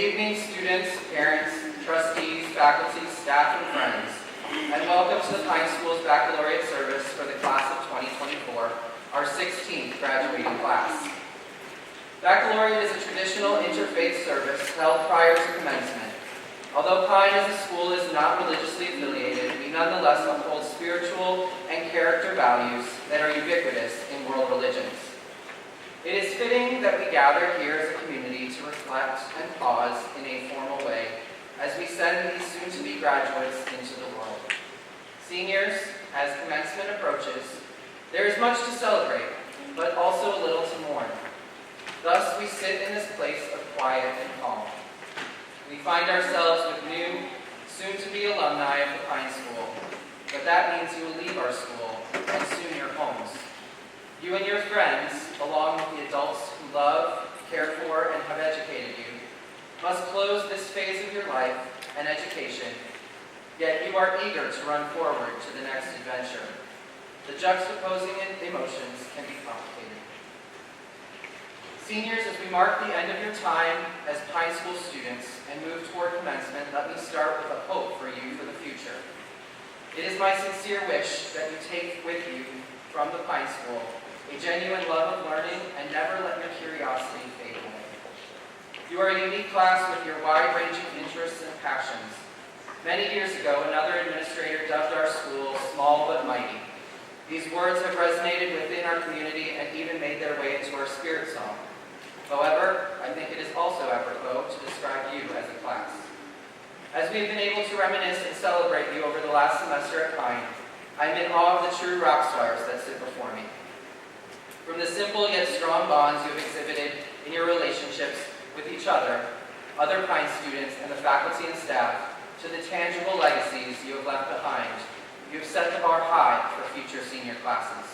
evening, students, parents, trustees, faculty, staff, and friends, and welcome to the Pine School's Baccalaureate service for the class of 2024, our 16th graduating class. Baccalaureate is a traditional interfaith service held prior to commencement. Although Pine as a school is not religiously affiliated, we nonetheless uphold spiritual and character values that are ubiquitous in world religions. It is fitting that we gather here as a community to reflect and pause in a formal way as we send these soon-to-be graduates into the world. Seniors, as commencement approaches, there is much to celebrate, but also a little to mourn. Thus, we sit in this place of quiet and calm. We find ourselves with new, soon-to-be alumni of the Pine School, but that means you will leave our school and soon your homes. You and your friends, along with the adults who love, care for, and have educated you, must close this phase of your life and education, yet you are eager to run forward to the next adventure. The juxtaposing emotions can be complicated. Seniors, as we mark the end of your time as Pine School students and move toward commencement, let me start with a hope for you for the future. It is my sincere wish that you take with you from the Pine School a genuine love of learning and never let your curiosity fade away. You are a unique class with your wide-ranging interests and passions. Many years ago, another administrator dubbed our school small but mighty. These words have resonated within our community and even made their way into our spirit song. However, I think it is also apropos to describe you as a class. As we have been able to reminisce and celebrate you over the last semester at Pine, I am in awe of the true rock stars that sit before me. From the simple yet strong bonds you have exhibited in your relationships with each other Pine students, and the faculty and staff, to the tangible legacies you have left behind, you have set the bar high for future senior classes.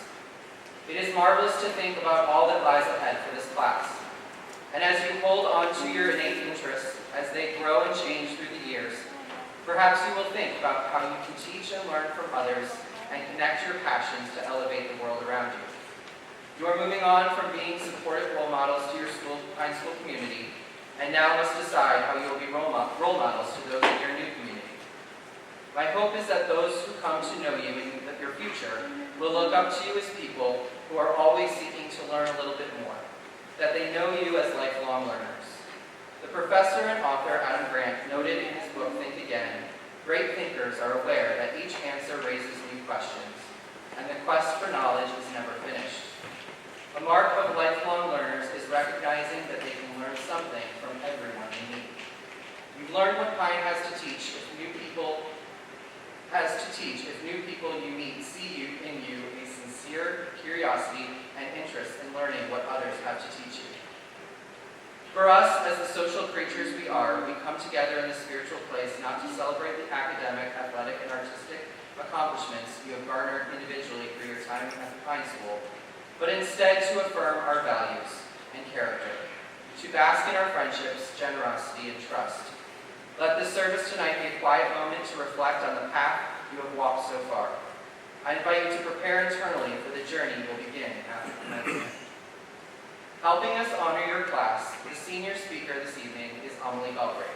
It is marvelous to think about all that lies ahead for this class. And as you hold on to your innate interests as they grow and change through the years, perhaps you will think about how you can teach and learn from others and connect your passions to elevate the world around you. You are moving on from being supportive role models to your Pine School community, and now must decide how you will be role models to those in your new community. My hope is that those who come to know you in your future will look up to you as people who are always seeking to learn a little bit more, that they know you as lifelong learners. The professor and author Adam Grant noted in his book, Think Again, great thinkers are aware that each answer raises new questions, and the quest for knowledge is never finished. A mark of lifelong learners is recognizing that they can learn something from everyone they meet. You've learned what Pine has to teach if new people you meet see in you a sincere curiosity and interest in learning what others have to teach you. For us, as the social creatures we are, we come together in the spiritual place not to celebrate the academic, athletic, and artistic accomplishments you have garnered individually through your time at the Pine School, but instead to affirm our values and character, to bask in our friendships, generosity, and trust. Let this service tonight be a quiet moment to reflect on the path you have walked so far. I invite you to prepare internally for the journey you will begin after commencement. Helping us honor your class, the senior speaker this evening is Amelie Galbraith.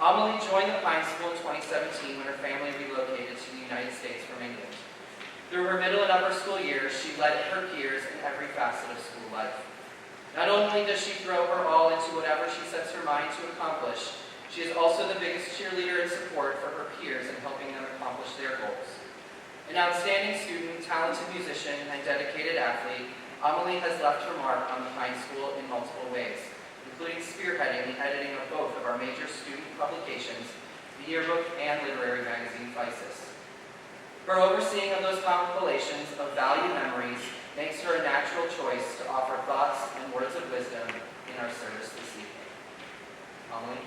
Amelie joined the Pine School in 2017 when her family relocated to the United States from England. Through her middle and upper school years, she led her peers in every facet of school life. Not only does she throw her all into whatever she sets her mind to accomplish, she is also the biggest cheerleader and support for her peers in helping them accomplish their goals. An outstanding student, talented musician, and dedicated athlete, Amelie has left her mark on the Pine School in multiple ways, including spearheading the editing of both of our major student publications, the yearbook and literary magazine Physis. Her overseeing of those compilations of valued memories makes her a natural choice to offer thoughts and words of wisdom in our service this evening. Amelie?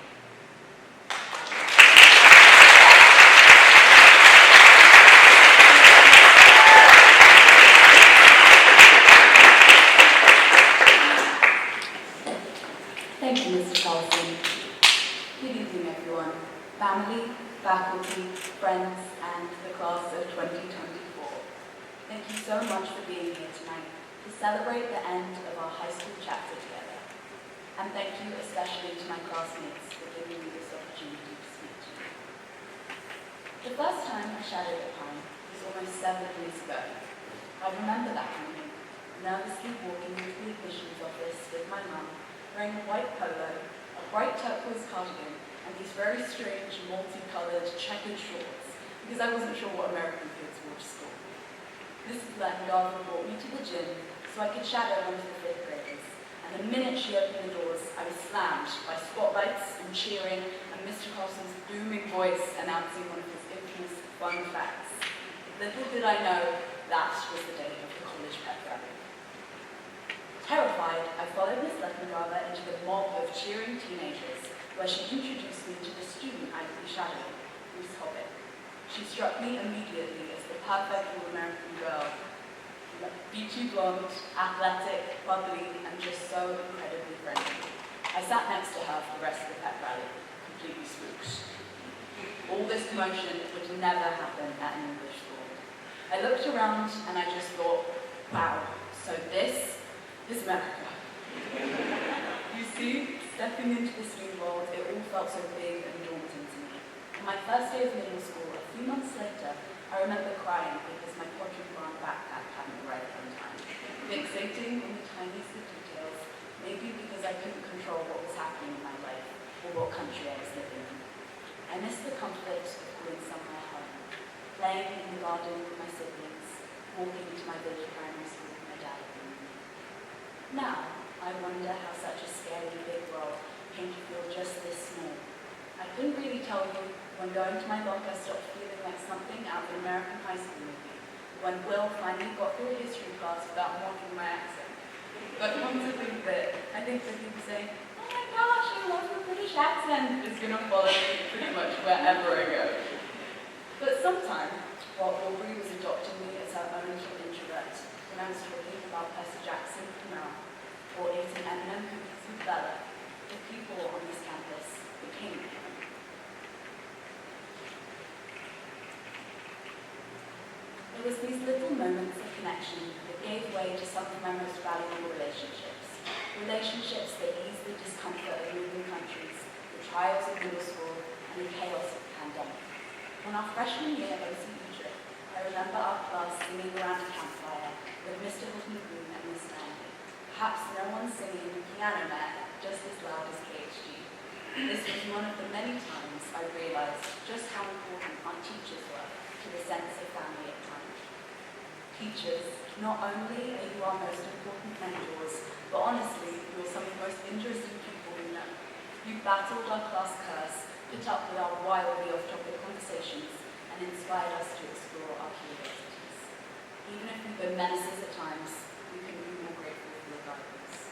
Thank you, Mr. Collison. Good evening, everyone. Family, faculty, friends, and the class of 2024. Thank you so much for being here tonight to celebrate the end of our high school chapter together. And thank you especially to my classmates for giving me this opportunity to speak to you. The first time I shadowed at Pine was almost 7 years ago. I remember that morning, nervously walking into the admissions office with my mum, wearing a white polo, a bright turquoise cardigan, and these very strange multicoloured checkered shorts, because I wasn't sure what American kids wore to school. Mrs. Lettengard brought me to the gym so I could shadow one of the 5th graders, and the minute she opened the doors, I was slammed by spotlights and cheering and Mr. Carlson's booming voice announcing one of his infamous fun facts. Little did I know that was the day of the college pep rally. Terrified, I followed Miss Lettengard into the mob of cheering teenagers, where she introduced me to the student I would be shadowing, Miss Hobbit. She struck me immediately as the perfect all-American girl. Beachy blonde, athletic, bubbly, and just so incredibly friendly. I sat next to her for the rest of the pep rally, completely spooked. All this commotion would never happen at an English school. I looked around and I just thought, wow, so this is America. You see, stepping into this new world, it all felt so big and daunting to me. On my first day of middle school, a few months later, I remember crying because my quadrant brown backpack hadn't arrived on time, fixating on the tiniest of details, maybe because I couldn't control what was happening in my life or what country I was living in. I missed the comfort of going somewhere home, playing in the garden with my siblings, walking to my village primary school with my dad every morning. Now, I wonder how such a scary big world came to feel just this small. I couldn't really tell you when going to my locker stopped feeling like something out of an American high school movie, when Will finally got through a history class without mocking my accent. But come to think of it, I think that people saying, oh my gosh, I love your British accent, is going to follow me pretty much wherever I go. But sometime, while Aubrey was adopting me as her own little introvert, when I was talking about Percy Jackson with Mel, or eating M&M cookies with Bella, the people on this campus became me. It was these little moments of connection that gave way to some of my most valuable relationships. Relationships that eased the discomfort of moving countries, the trials of middle school, and the chaos of the pandemic. On our freshman year at OCU trip, I remember our class singing around a campfire with Mr. Hilton Green and Miss Manley. Perhaps no one singing Piano Man just as loud as KHG. This was one of the many times I realized just how important our teachers were to the sense of family at times. Teachers, not only are you our most important mentors, but honestly, you're some of the most interesting people we know. You battled our class curse, put up with our wildly off-topic conversations, and inspired us to explore our curiosities. Even if we've been menaces at times, we can be more grateful for your guidance.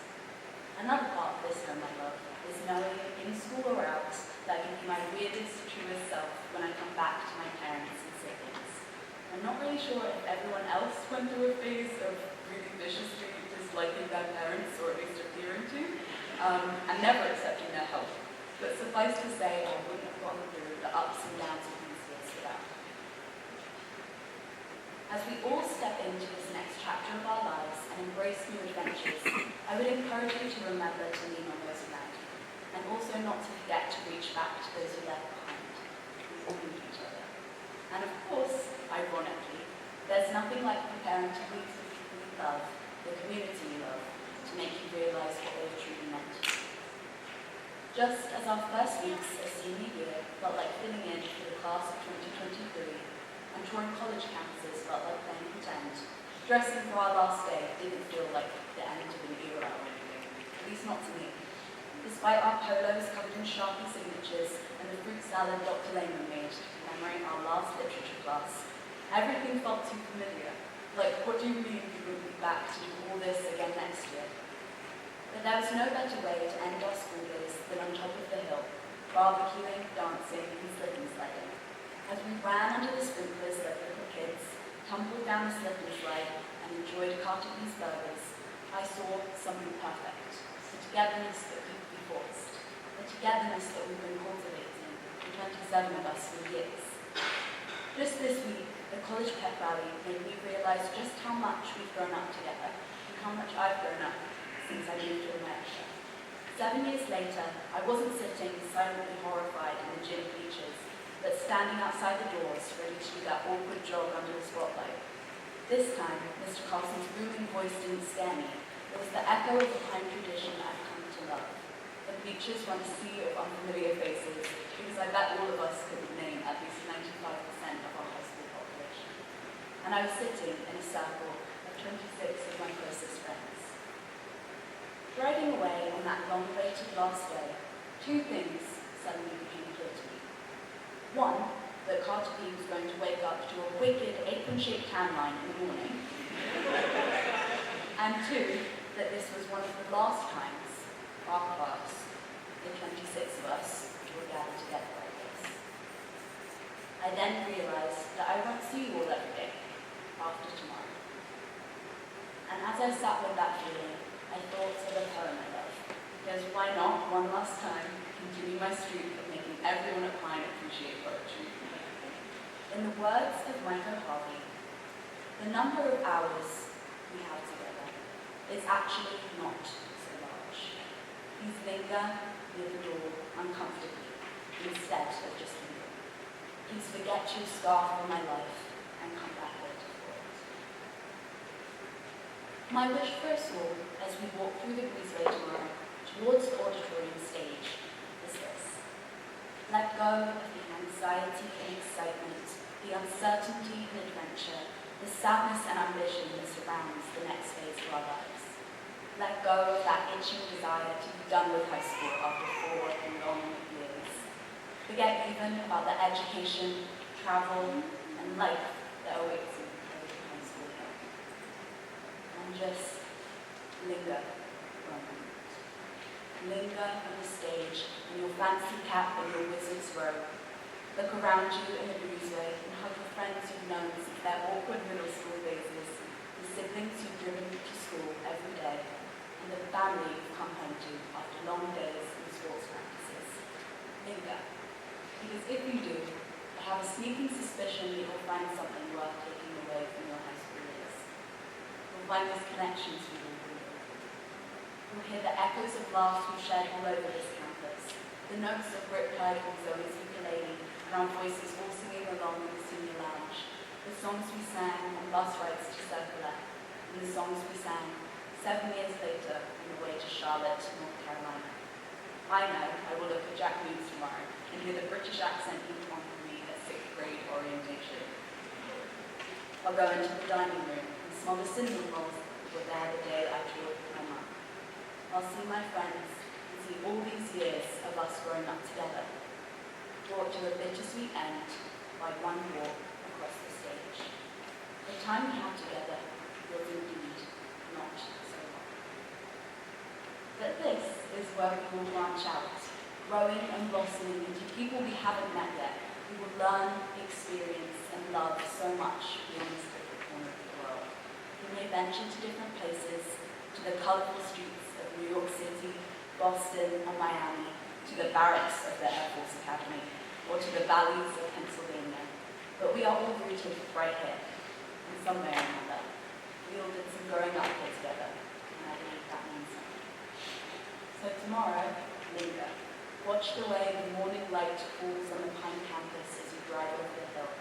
Another part of this home I love is knowing, in school or out, that I can be my weirdest, truest self when I come back to my parents and siblings. I'm not really sure if everyone else went through a phase of really viciously disliking their parents, or at least appearing to, and never accepting their help. But suffice to say, I wouldn't have gone through the ups and downs of these years without them. As we all step into this next chapter of our lives and embrace new adventures, I would encourage you to remember to lean on those around you, and also not to forget to reach back to those who left behind. We all need each other. And of course, ironically, there's nothing like preparing to meet the people you love, the community you love, to make you realize what they've truly meant to you. Just as our first weeks as senior year felt like filling in for the class of 2023, and touring college campuses felt like playing pretend, dressing for our last day didn't feel like the end of an era or anything, at least not to me. Despite our polos covered in Sharpie signatures and the fruit salad Dr. Lehman made to commemorate our last literature class, everything felt too familiar. Like, what do you mean you wouldn't be back to do all this again next year? But there was no better way to end our school days than on top of the hill, barbecuing, dancing, and slip and sliding. As we ran under the sprinklers like little kids, tumbled down the slip and slide, and enjoyed Carter's burgers, I saw something perfect, the togetherness that couldn't be forced, the togetherness that we've been cultivating, the 27 of us for years. Just this week, the college pep rally made me realize just how much we've grown up together, and how much I've grown up since I moved to America. 7 years later, I wasn't sitting silently horrified in the gym bleachers, but standing outside the doors, ready to do that awkward jog under the spotlight. This time, Mr. Carlson's booming voice didn't scare me. It was the echo of a kind tradition I've come to love. The bleachers were a sea of unfamiliar faces, because I bet all of us could name at least 95% of our high school population. And I was sitting in a circle of 26 of my closest friends. Driving away on that long-awaited last day, two things suddenly became clear to me. One, that Carter P was going to wake up to a wicked apron-shaped tan line in the morning. And two, that this was one of the last times our class, the 26 of us, would gather together like this. I then realized that I won't see you all every day after tomorrow. And as I sat with that feeling, I thought of a poem I love, because why not, one last time, continue my streak of making everyone at Pine appreciate poetry. In the words of Michael Harvey, the number of hours we have together is actually not so large. These linger near the door uncomfortably, instead of just lingering. Please forget your scarf on my life and come back later for it. My wish for us all, as we walk through the breezeway tomorrow towards the auditorium stage, is this. Let go of the anxiety and excitement, the uncertainty and adventure, the sadness and ambition that surrounds the next phase of our lives. Let go of that itching desire to be done with high school after 4 long years. Forget even about the education, travel, and life that awaits you high school here. And just linger for a moment. Linger on the stage in your fancy cap and your wizard's robe. Look around you in the breezeway and hug the friends you've known since their awkward middle school days, the siblings you've driven to school every day, and the family you've come home to after long days in sports practices. Linger. Because if you do, I have a sneaking suspicion that you'll find something worth taking away from your high school years. You'll find those connections you will build. You'll hear the echoes of laughs we've shared all over this campus, the notes of Riptide and Zoe's ukulele, and our voices all singing along in the senior lounge, the songs we sang on bus rides to Circular, and the songs we sang 7 years later on the way to Charlotte, North Carolina. I know I will look at Jack Moons tomorrow and hear the British accent being on for me at 6th grade orientation. I'll go into the dining room and smell the cinnamon rolls that were there the day I toured with my mum. I'll see my friends and see all these years of us growing up together, brought to a bittersweet end by one walk across the stage. The time we have together was indeed not so long. But this is where we will branch out, growing and blossoming into people we haven't met yet, who will learn, experience, and love so much beyond this little corner of the world. We may venture to different places, to the colorful streets of New York City, Boston, and Miami, to the barracks of the Air Force Academy, or to the valleys of Pennsylvania. But we are all rooted right here, in some way or another. We all did some growing up here together, and I believe that means something. So tomorrow, linger. Watch the way the morning light falls on the Pine campus as you drive over the hill.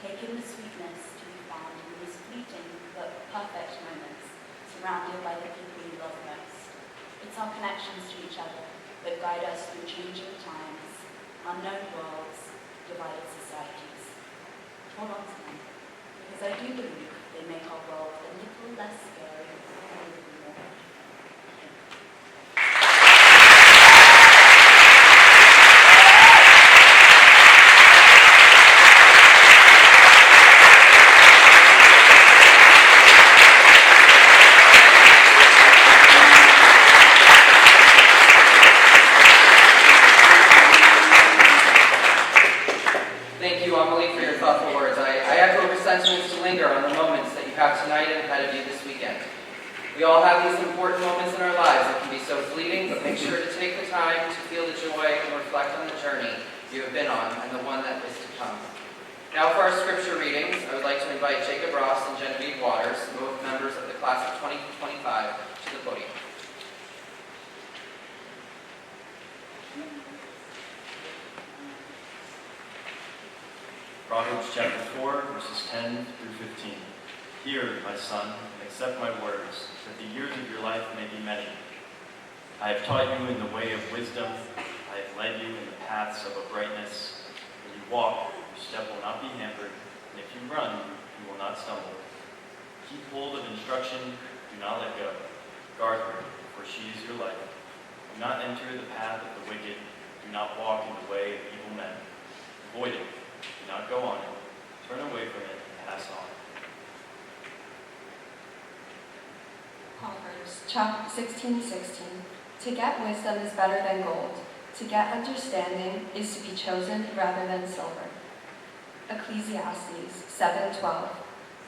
Take in the sweetness to be found in these fleeting but perfect moments, surrounded by the people you love most. It's our connections to each other that guide us through changing times, unknown worlds, divided societies. Hold on to them, because I do believe they make our world a little less scary and a little more. Thank you, Amelie, for your thoughtful words. I echo her sentiments to linger on the moments that you have tonight and ahead of you this weekend. We all have these important moments in our lives that can be so fleeting, but make sure to take the time to feel the joy and reflect on the journey you have been on and the one that is to come. Now for our scripture readings, I would like to invite Jacob Ross and Genevieve Waters, both members of the class of 2025, to the podium. Proverbs chapter 4, verses 10 through 15. Hear, my son, and accept my words, that the years of your life may be many. I have taught you in the way of wisdom. I have led you in the paths of uprightness. When you walk, your step will not be hampered, and if you run, you will not stumble. Keep hold of instruction, do not let go. Guard her, for she is your life. Do not enter the path of the wicked. Do not walk in the way of evil men. Avoid it. Do not go on it. Turn away from it and pass on. Proverbs chapter 16:16. To get wisdom is better than gold. To get understanding is to be chosen rather than silver. Ecclesiastes 7:12.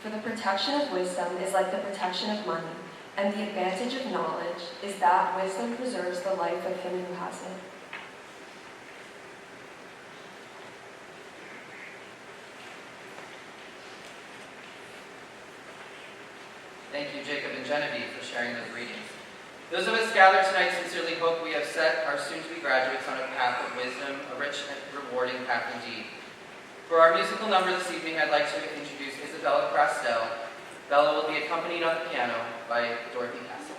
For the protection of wisdom is like the protection of money, and the advantage of knowledge is that wisdom preserves the life of him who has it. Thank you, Jacob and Genevieve, for sharing those readings. Those of us gathered tonight sincerely hope we have set our soon-to-be graduates on a path of wisdom, a rich and rewarding path indeed. For our musical number this evening, I'd like to introduce Isabella Crastel. Bella will be accompanied on the piano by Dorothy Castle.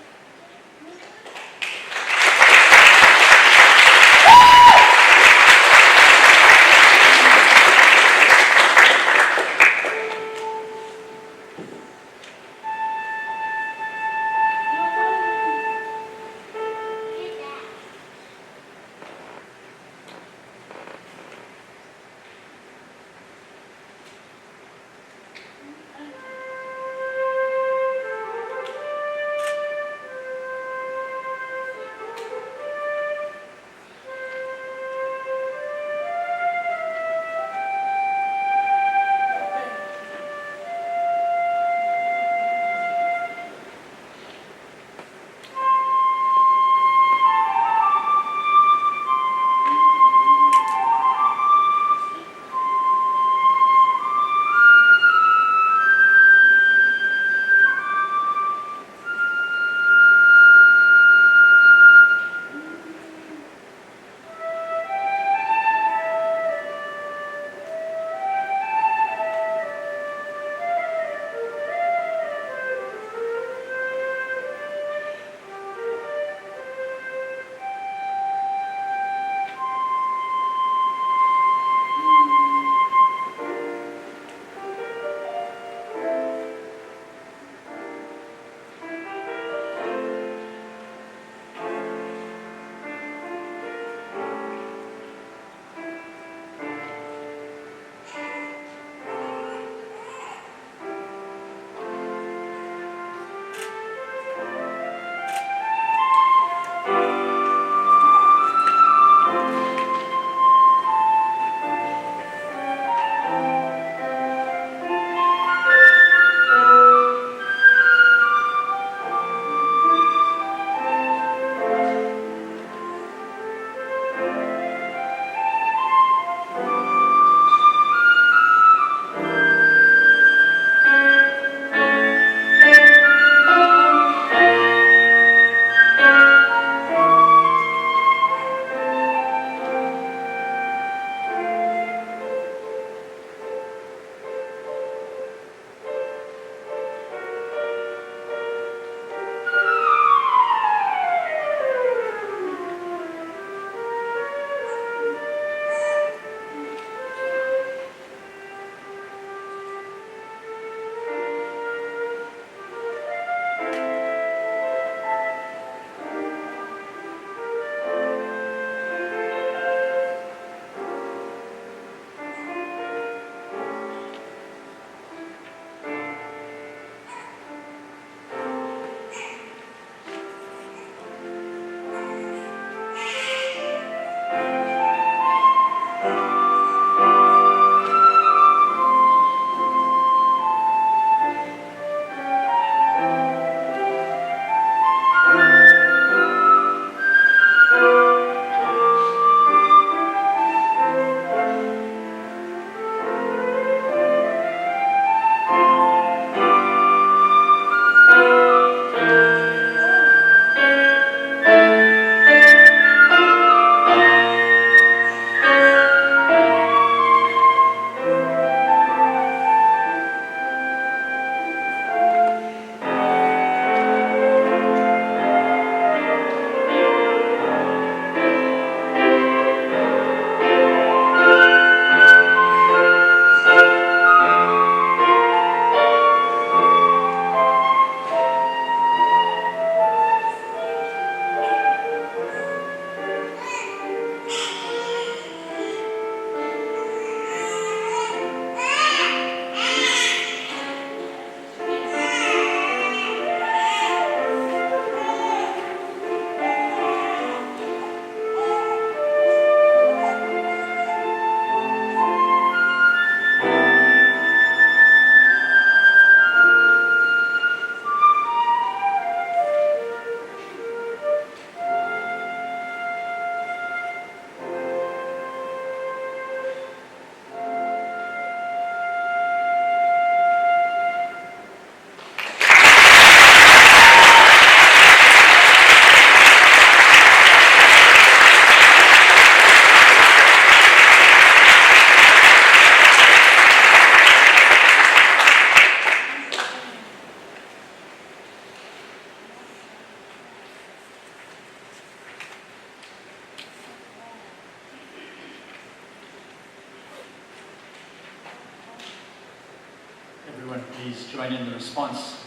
join in the response,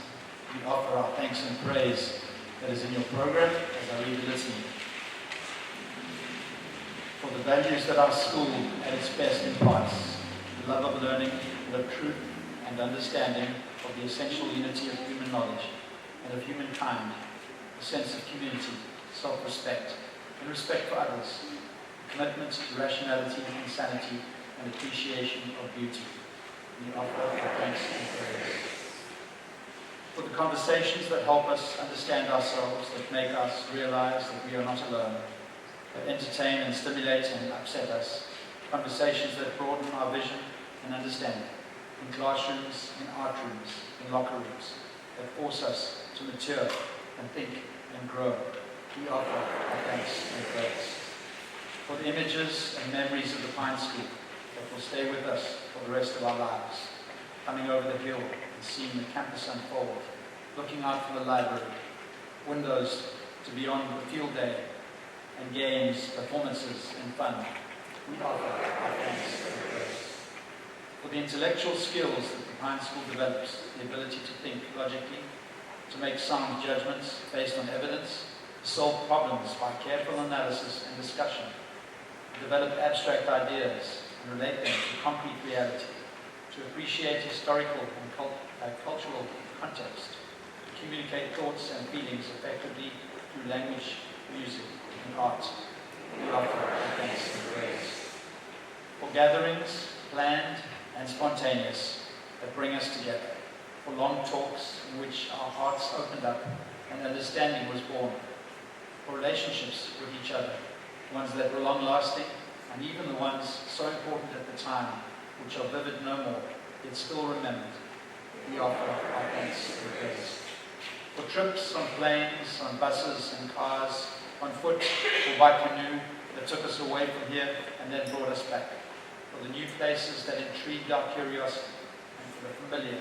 we offer our thanks and praise that is in your program as I read the litany. For the values that our school at its best imparts, the love of learning, the truth and understanding of the essential unity of human knowledge and of humankind, a sense of community, self-respect, and respect for others, commitment to rationality and sanity, and appreciation of beauty. We offer our thanks and praise. For the conversations that help us understand ourselves, that make us realize that we are not alone, that entertain and stimulate and upset us, conversations that broaden our vision and understanding, in classrooms, in art rooms, in locker rooms, that force us to mature and think and grow. We offer our thanks and praise. For the images and memories of the Pine School that will stay with us for the rest of our lives, coming over the hill and seeing the campus unfold, looking out from the library, windows to beyond the field day, and games, performances, and fun. We offer our thanks and praise. For the intellectual skills that the Pine School develops, the ability to think logically, to make sound judgments based on evidence, to solve problems by careful analysis and discussion, to develop abstract ideas and relate them to concrete reality, to appreciate historical and cultural context, to communicate thoughts and feelings effectively through language, music, and art. We offer our thanks and praise. For gatherings, planned and spontaneous, that bring us together, for long talks in which our hearts opened up and understanding was born, for relationships with each other, ones that were long-lasting, and even the ones so important at the time, which are vivid no more, yet still remembered. We offer our thanks and praise. For trips on planes, on buses and cars, on foot or by canoe that took us away from here and then brought us back. For the new places that intrigued our curiosity, and for the familiar,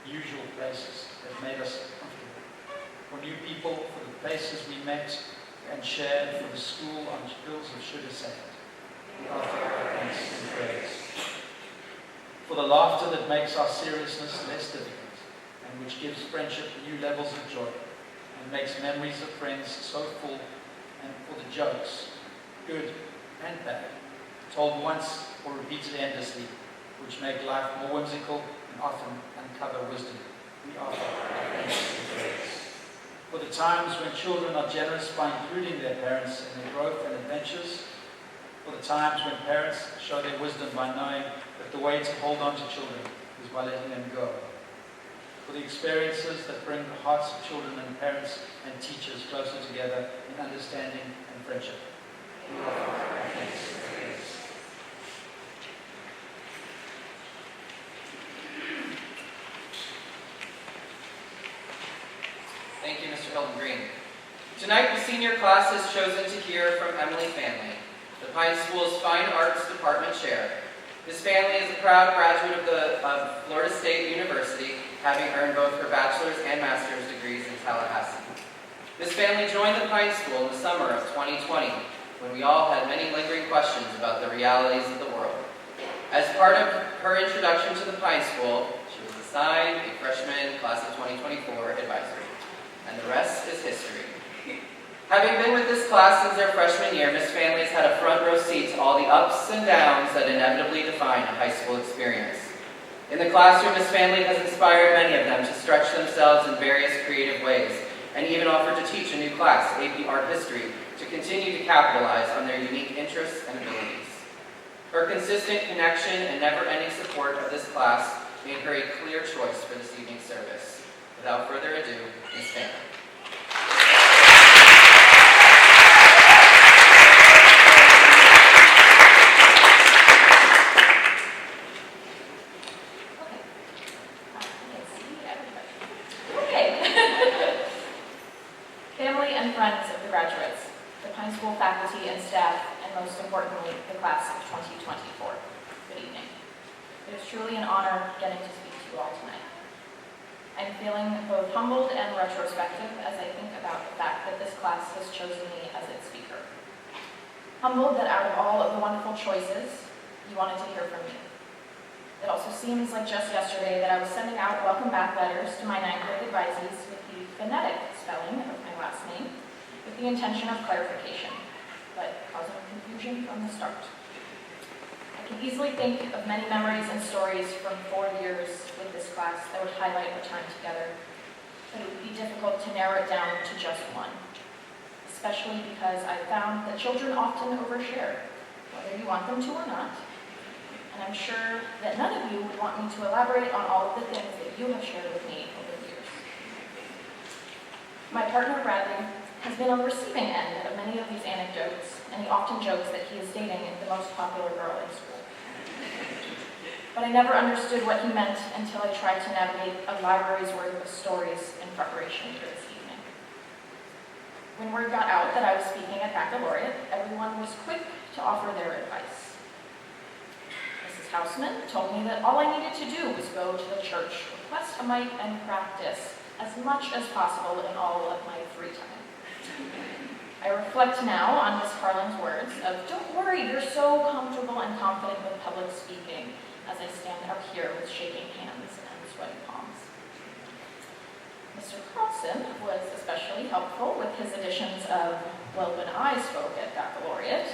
usual places that made us comfortable. For new people, for the places we met and shared, for the school on hills of sugar sand. We offer our thanks and praise. For the laughter that makes our seriousness less difficult, and which gives friendship new levels of joy, and makes memories of friends so full, and for the jokes, good and bad, told once or repeated endlessly, which make life more whimsical and often uncover wisdom. We offer our thanks and praise. For the times when children are generous by including their parents in their growth and adventures, for the times when parents show their wisdom by knowing that the way to hold on to children is by letting them go. For the experiences that bring the hearts of children and parents and teachers closer together in understanding and friendship. We offer our thanks and praise. Thank you, Mr. Hilton Green. Tonight, the senior class has chosen to hear from Emily Family, the Pine School's Fine Arts Department Chair. This family is a proud graduate of Florida State University, having earned both her bachelor's and master's degrees in Tallahassee. This family joined the Pine School in the summer of 2020, when we all had many lingering questions about the realities of the world. As part of her introduction to the Pine School, she was assigned a freshman class of 2024 advisor. And the rest is history. Having been with this class since their freshman year, Miss Family has had a front row seat to all the ups and downs that inevitably define a high school experience. In the classroom, Miss Family has inspired many of them to stretch themselves in various creative ways, and even offered to teach a new class, AP Art History, to continue to capitalize on their unique interests and abilities. Her consistent connection and never-ending support of this class made her a clear choice for this evening's service. Without further ado, Ms. Family. Family and friends of the graduates, the Pine School faculty and staff, and most importantly, the class of 2024. Good evening. It is truly an honor getting to speak to you all tonight. I'm feeling both humbled and retrospective as I think about the fact that this class has chosen me as its speaker. Humbled that out of all of the wonderful choices, you wanted to hear from me. It also seems like just yesterday that I was sending out welcome back letters to my ninth grade advisees with the phonetic spelling of my last name, with the intention of clarification, but causing confusion from the start. I can easily think of many memories and stories from 4 years with this class that would highlight our time together, but it would be difficult to narrow it down to just one, especially because I found that children often overshare, whether you want them to or not, and I'm sure that none of you would want me to elaborate on all of the things that you have shared with me over the years. My partner, Bradley, has been on the receiving end of many of these anecdotes, and he often jokes that he is dating the most popular girl in school. But I never understood what he meant until I tried to navigate a library's worth of stories in preparation for this evening. When word got out that I was speaking at Baccalaureate, everyone was quick to offer their advice. Mrs. Houseman told me that all I needed to do was go to the church, request a mic, and practice as much as possible in all of my free time. I reflect now on Miss Carlin's words of, "Don't worry, you're so comfortable and confident with public speaking," as I stand up here with shaking hands and sweaty palms. Mr. Carlson was especially helpful with his additions of, "Well, when I spoke at Baccalaureate,"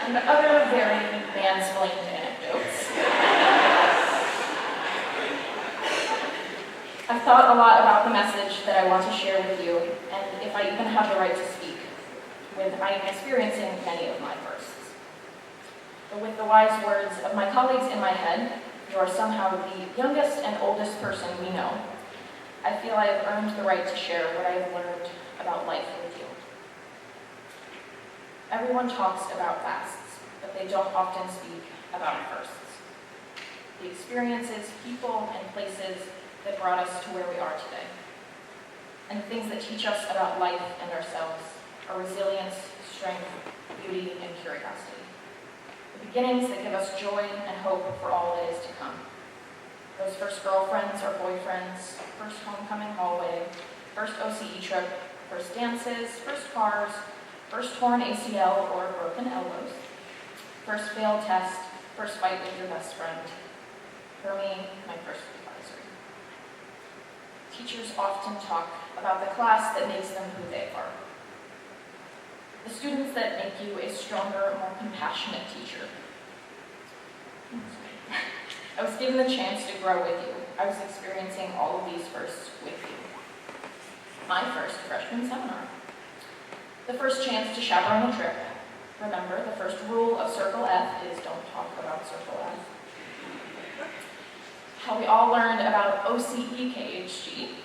and other very mansplained anecdotes. I've thought a lot about the message that I want to share with you, and if I even have the right to speak, with I am experiencing many of my firsts. But with the wise words of my colleagues in my head, you are somehow the youngest and oldest person we know. I feel I have earned the right to share what I have learned about life with you. Everyone talks about lasts, but they don't often speak about firsts. The experiences, people, and places that brought us to where we are today. And the things that teach us about life and ourselves, our resilience, strength, beauty, and curiosity. The beginnings that give us joy and hope for all that is to come. Those first girlfriends or boyfriends, first homecoming hallway, first OCE trip, first dances, first cars, first torn ACL or broken elbows, first failed test, first fight with your best friend. For me, my first advisory. Teachers often talk about the class that makes them who they are. The students that make you a stronger, more compassionate teacher. I was given the chance to grow with you. I was experiencing all of these firsts with you. My first freshman seminar. The first chance to chaperone a trip. Remember, the first rule of Circle F is don't talk about Circle F. How we all learned about OCE KHG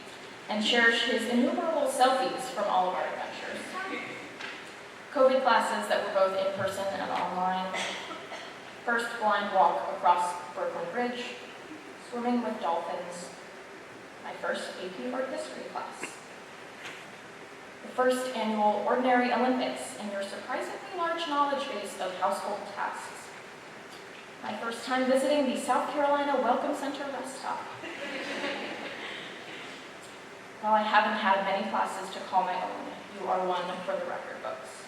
and cherished his innumerable selfies from all of our adventures. COVID classes that were both in person and online. First blind walk across Brooklyn Bridge. Swimming with dolphins. My first AP Art History class. The first annual Ordinary Olympics and your surprisingly large knowledge base of household tasks. My first time visiting the South Carolina Welcome Center rest stop. While I haven't had many classes to call my own, you are one for the record books.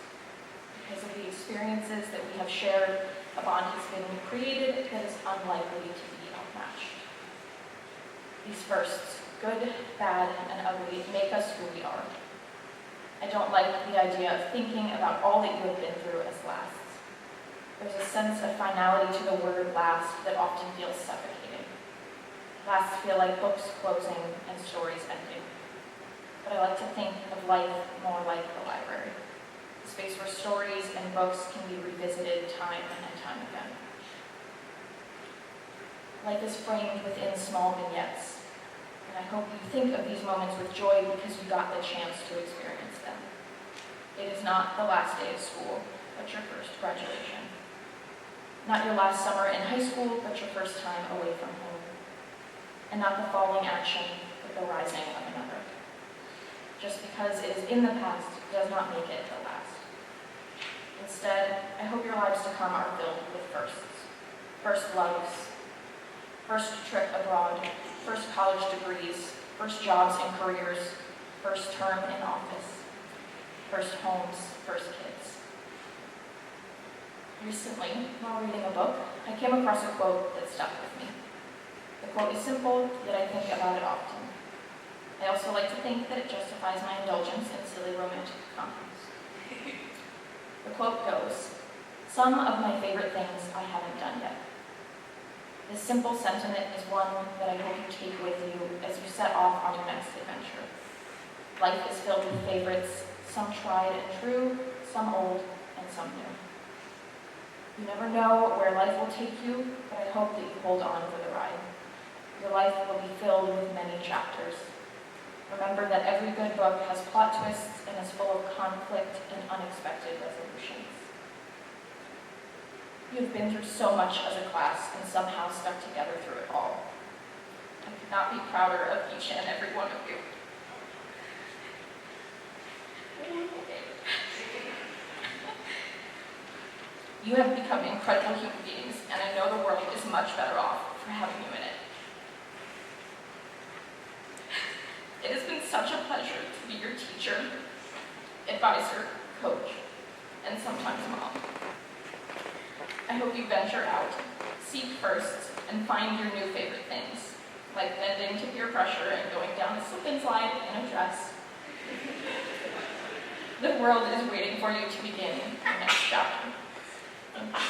Because of the experiences that we have shared, a bond has been created that is unlikely to be outmatched. These firsts, good, bad, and ugly, make us who we are. I don't like the idea of thinking about all that you have been through as lasts. There's a sense of finality to the word last that often feels suffocating. Lasts feel like books closing and stories ending. But I like to think of life more like the library, a space where stories and books can be revisited time and time again. Life is framed within small vignettes, and I hope you think of these moments with joy because you got the chance to experience them. It is not the last day of school, but your first graduation. Not your last summer in high school, but your first time away from home. And not the falling action, but the rising of another. Just because it is in the past does not make it the last. Instead, I hope your lives to come are filled with firsts. First loves, first trip abroad, first college degrees, first jobs and careers, first term in office, first homes, first kids. Recently, while reading a book, I came across a quote that stuck with me. The quote is simple, yet I think about it often. I also like to think that it justifies my indulgence in silly romantic comedies. The quote goes, "Some of my favorite things I haven't done yet." This simple sentiment is one that I hope you take with you as you set off on your next adventure. Life is filled with favorites, some tried and true, some old, and some new. You never know where life will take you, but I hope that you hold on for the ride. Your life will be filled with many chapters. Remember that every good book has plot twists and is full of conflict and unexpected resolutions. You've been through so much as a class and somehow stuck together through it all. I could not be prouder of each and every one of you. You have become incredible human beings, and I know the world is much better off for having you in it. It has been such a pleasure to be your teacher, advisor, coach, and sometimes mom. I hope you venture out, seek first, and find your new favorite things, like bending to peer pressure and going down a slip and slide in a dress. The world is waiting for you to begin your next chapter. Thank you.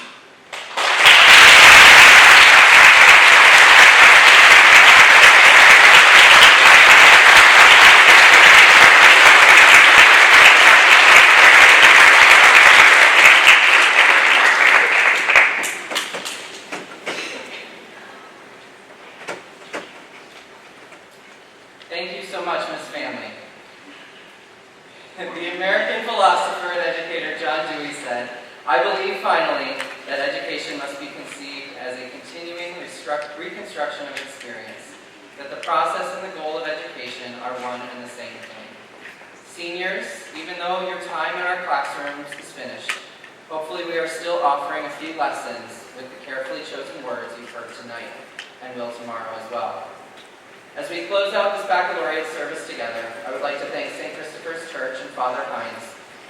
Thank you so much, Miss Family. The American philosopher and educator John Dewey said, "I believe finally that education must be conceived as a continuing reconstruction of experience, that the process and the goal of education are one and the same thing." Seniors, even though your time in our classrooms is finished, hopefully we are still offering a few lessons with the carefully chosen words you've heard tonight and will tomorrow as well. As we close out this baccalaureate service together, I would like to thank St. Christopher's Church and Father Hines,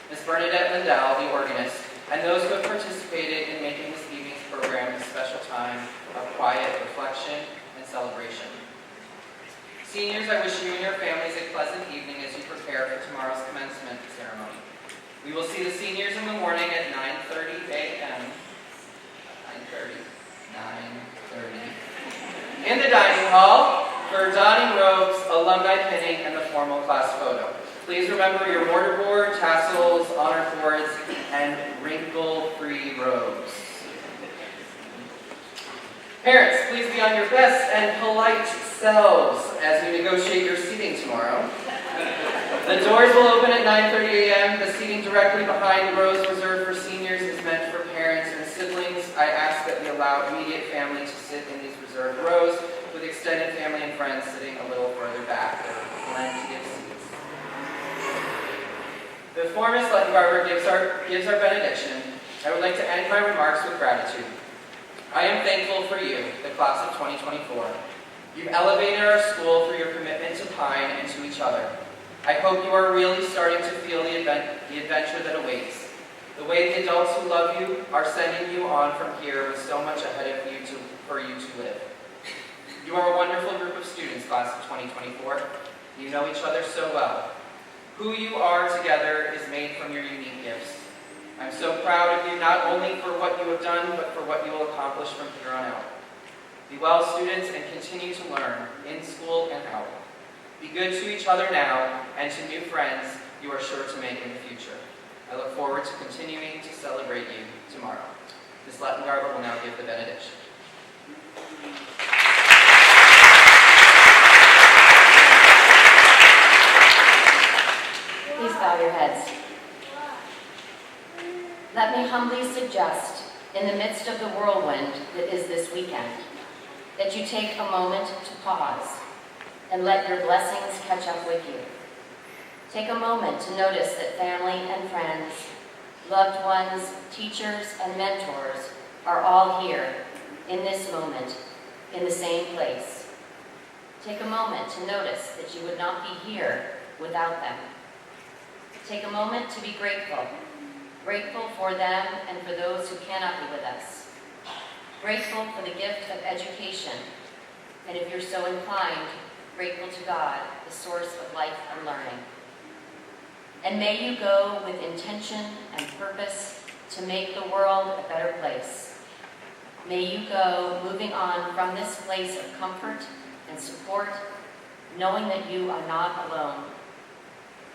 Miss Bernadette Lindell, the organist, and those who have participated in making this evening's program a special time of quiet reflection and celebration. Seniors, I wish you and your families a pleasant evening as you prepare for tomorrow's commencement ceremony. We will see the seniors in the morning at 9:30 a.m. 9:30 in the dining hall for donning robes, alumni pinning, and the formal class photo. Please remember your mortarboard, tassels, honor cords, and wrinkle-free robes. Parents, please be on your best and polite selves as you negotiate your seating tomorrow. The doors will open at 9:30 a.m. The seating directly behind the rows reserved for seniors is meant for parents and siblings. I ask that we allow immediate family to sit in these reserved rows, with extended family and friends sitting a little further back. There are plenty of seats. Before Ms. Lettenbarber gives our benediction, I would like to end my remarks with gratitude. I am thankful for you, the class of 2024. You've elevated our school through your commitment to Pine and to each other. I hope you are really starting to feel the adventure that awaits. The way the adults who love you are sending you on from here with so much ahead of you for you to live. You are a wonderful group of students, class of 2024. You know each other so well. Who you are together is made from your unique gifts. I'm so proud of you, not only for what you have done, but for what you will accomplish from here on out. Be well, students, and continue to learn, in school and out. Be good to each other now, and to new friends you are sure to make in the future. I look forward to continuing to celebrate you tomorrow. Ms. Lettenbarber will now give the benediction. Please bow your heads. Let me humbly suggest, in the midst of the whirlwind that is this weekend, that you take a moment to pause and let your blessings catch up with you. Take a moment to notice that family and friends, loved ones, teachers, and mentors are all here in this moment, in the same place. Take a moment to notice that you would not be here without them. Take a moment to be grateful. Grateful for them and for those who cannot be with us. Grateful for the gift of education, and if you're so inclined, grateful to God, the source of life and learning. And may you go with intention and purpose to make the world a better place. May you go moving on from this place of comfort and support, knowing that you are not alone.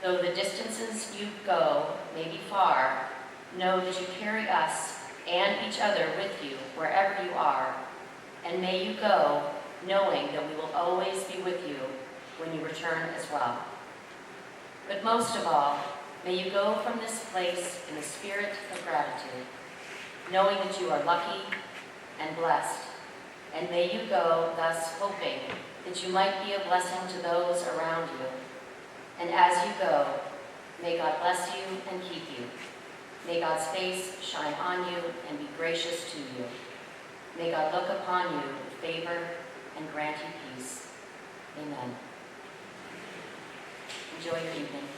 Though the distances you go may be far, know that you carry us and each other with you wherever you are. And may you go knowing that we will always be with you when you return as well. But most of all, may you go from this place in a spirit of gratitude, knowing that you are lucky and blessed. And may you go thus hoping that you might be a blessing to those around you. And as you go, may God bless you and keep you. May God's face shine on you and be gracious to you. May God look upon you with favor and grant you peace. Amen. Enjoy your evening.